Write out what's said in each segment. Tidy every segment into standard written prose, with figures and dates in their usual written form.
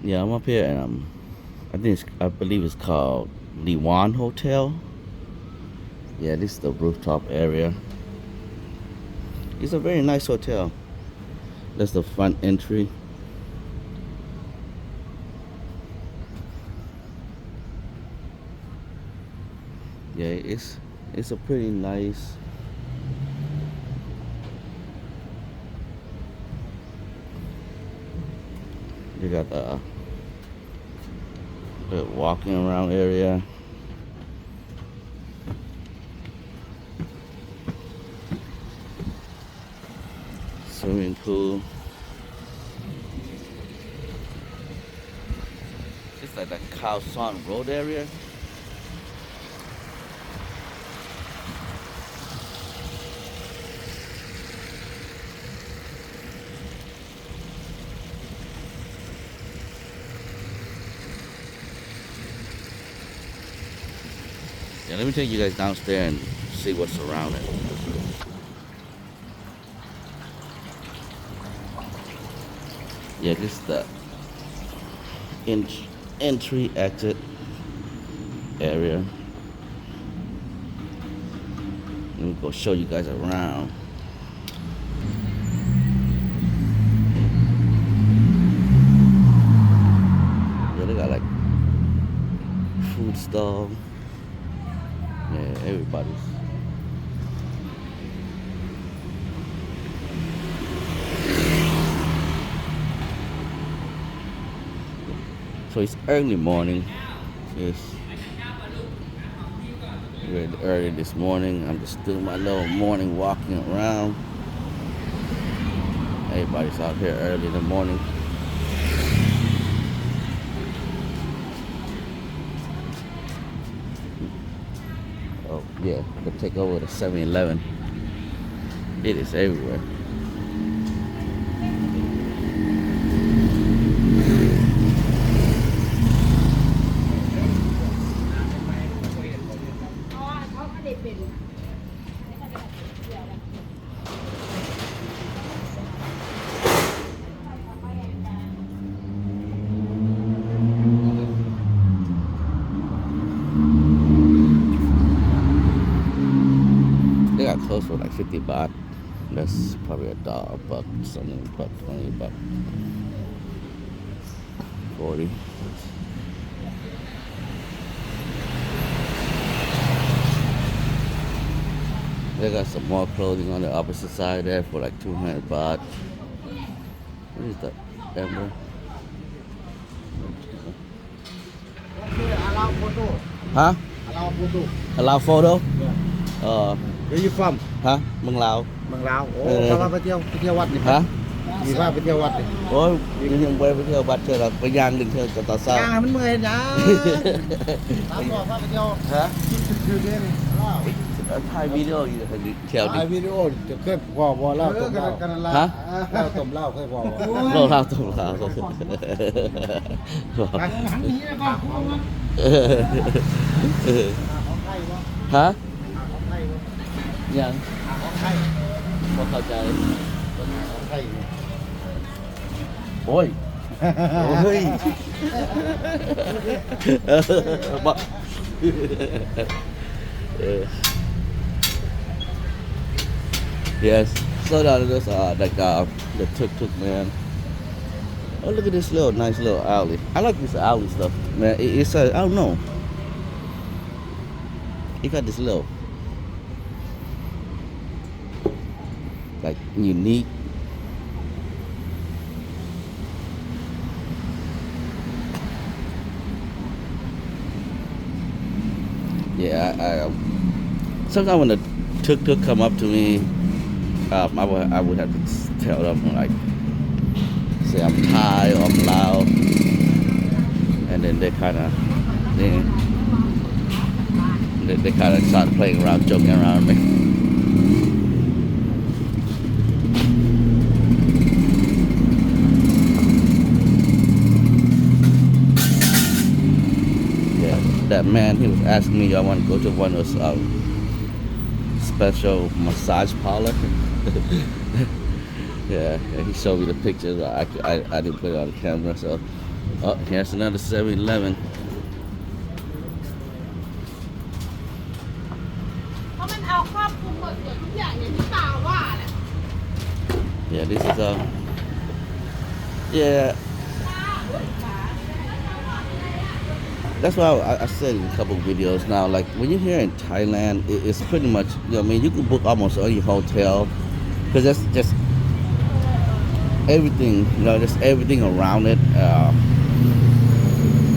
Yeah, I'm up here and I believe it's called Dewan Hotel. Yeah, this is the rooftop area. It's a very nice hotel. That's the front entry. Yeah, it's a pretty nice. You got the walking around area. Swimming pool. It's like the Khaosan Road area. Yeah, let me take you guys downstairs and see what's around it. Yeah, this is the entry exit area. Let me go show you guys around. Yeah, they got like food stall. Yeah, everybody's. So it's early morning. It's very early this morning. I'm just doing my little morning walking around. Everybody's out here early in the morning. Oh yeah, to take over the 7-Eleven. It is everywhere. They got clothes for like 50 baht. That's probably a dollar, buck, something, buck 20, buck 40. They got some more clothing on the opposite side there for like 200 baht. What is that? Amber? Allow photo. Huh? Allow photo. Allow photo? Yeah. Uh, Where you from? huh? Mừng Lào. เมืองลาวโอ้พาว่าไปเที่ยววัดนี่ Hả? มีว่าไปเที่ยววัดนี่ Ôi, nhưng quay theo bắt chơi là cái giang đừng theo cho tao ย่าง sao? ให้มันเมื่อยนะตามบอกว่าไปเที่ยว Hả? คือเด้นี่ลาว Hai video gì rồi thì theo ถ่าย đi. วิดีโอจะเคยบอกว่าเล่าต้มเหล้า ฮะ เล่าต้มเหล้าเคยบอกว่า Lô lao tổng lao. ไปหันนี้ก่อนของไทยวะ Hả? ของไทยวะ Dạ. ของไทย Cóเข้าใจ ของไทย Ôi. Ôi. Bật. Yes. So that is like the tuk-tuk man. Oh, look at this little nice little alley. I like this alley stuff, man. It's I don't know. It got this little like unique. Yeah, I sometimes when the tuk-tuk come up to me, I would have to tell them like, say I'm Thai or I'm Lao, and then they kind of they kind of start playing around, joking around me. Yeah, that man, he was asking me, I want to go to one of those special massage parlor. Yeah, he showed me the pictures. I didn't put it on camera, so Oh, here's another 7-Eleven. เพราะมันเอาครอบคลุมหมดเกือบทุกอย่างอย่างที่ตาว่าแหละ Yeah, this is yeah. That's why I said in a couple of videos now. Like when you're here in Thailand, it's pretty much. You know, I mean, you can book almost any hotel because that's just everything. You know, just everything around it.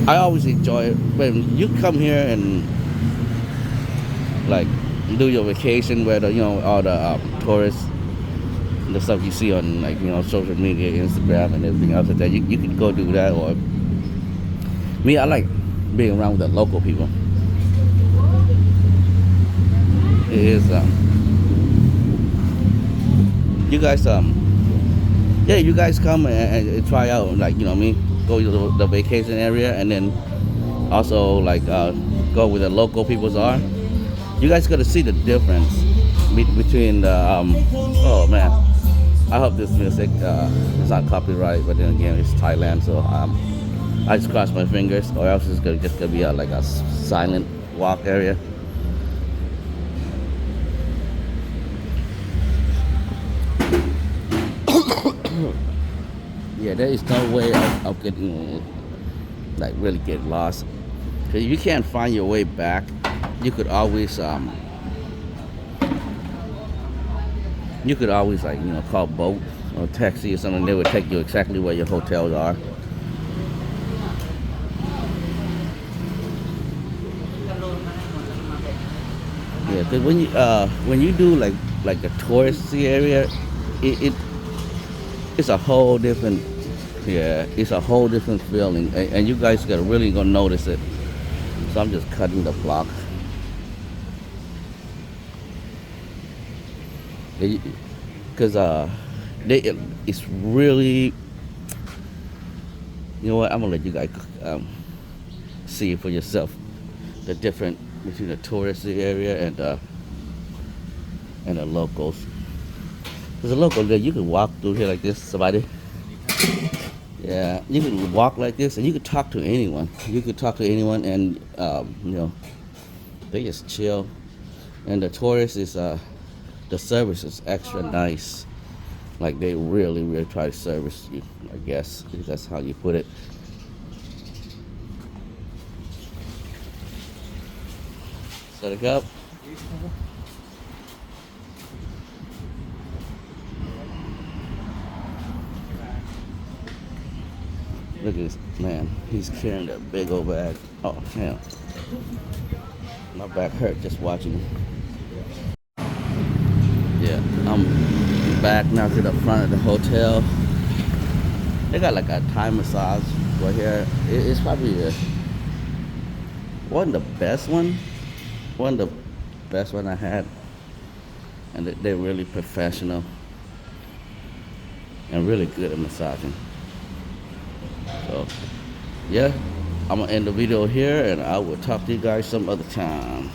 I always enjoy it when you come here and like do your vacation, where the all the tourists, the stuff you see on like social media, Instagram, and everything else like that. You could go do that, or me, I like being around with the local people. It is you guys yeah, you guys come and try out, like what I mean, go to the vacation area, and then also like go where the local peoples are. You guys got to see the difference between the oh man, I hope this music is not copyright, but then again it's Thailand, so I just cross my fingers, or else it's just gonna be like a silent walk area. Yeah, there is no way of getting like really get lost. Cause if you can't find your way back, you could always like call boat or taxi or something. They would take you exactly where your hotels are. Yeah, cause when you do like a touristy area, it's a whole different, yeah, it's a whole different feeling, and you guys gotta really gonna notice it. So I'm just cutting the block. Because it's really, you know what, I'm gonna let you guys see for yourself the difference between the touristy area and the locals. There's a local there, you can walk through here like this, somebody. Yeah, you can walk like this and you can talk to anyone. You could talk to anyone, and they just chill. And the tourists is the service is extra nice. Like they really, really try to service you, I guess, because that's how you put it. Set it up. Look at this man. He's carrying that big old bag. Oh, damn. My back hurt just watching him. Yeah, I'm back now to the front of the hotel. They got like a Thai massage right here. It's probably one of the best one. One of the best one I had. And they're really professional. And really good at massaging. So, yeah, I'm going to end the video here, and I will talk to you guys some other time.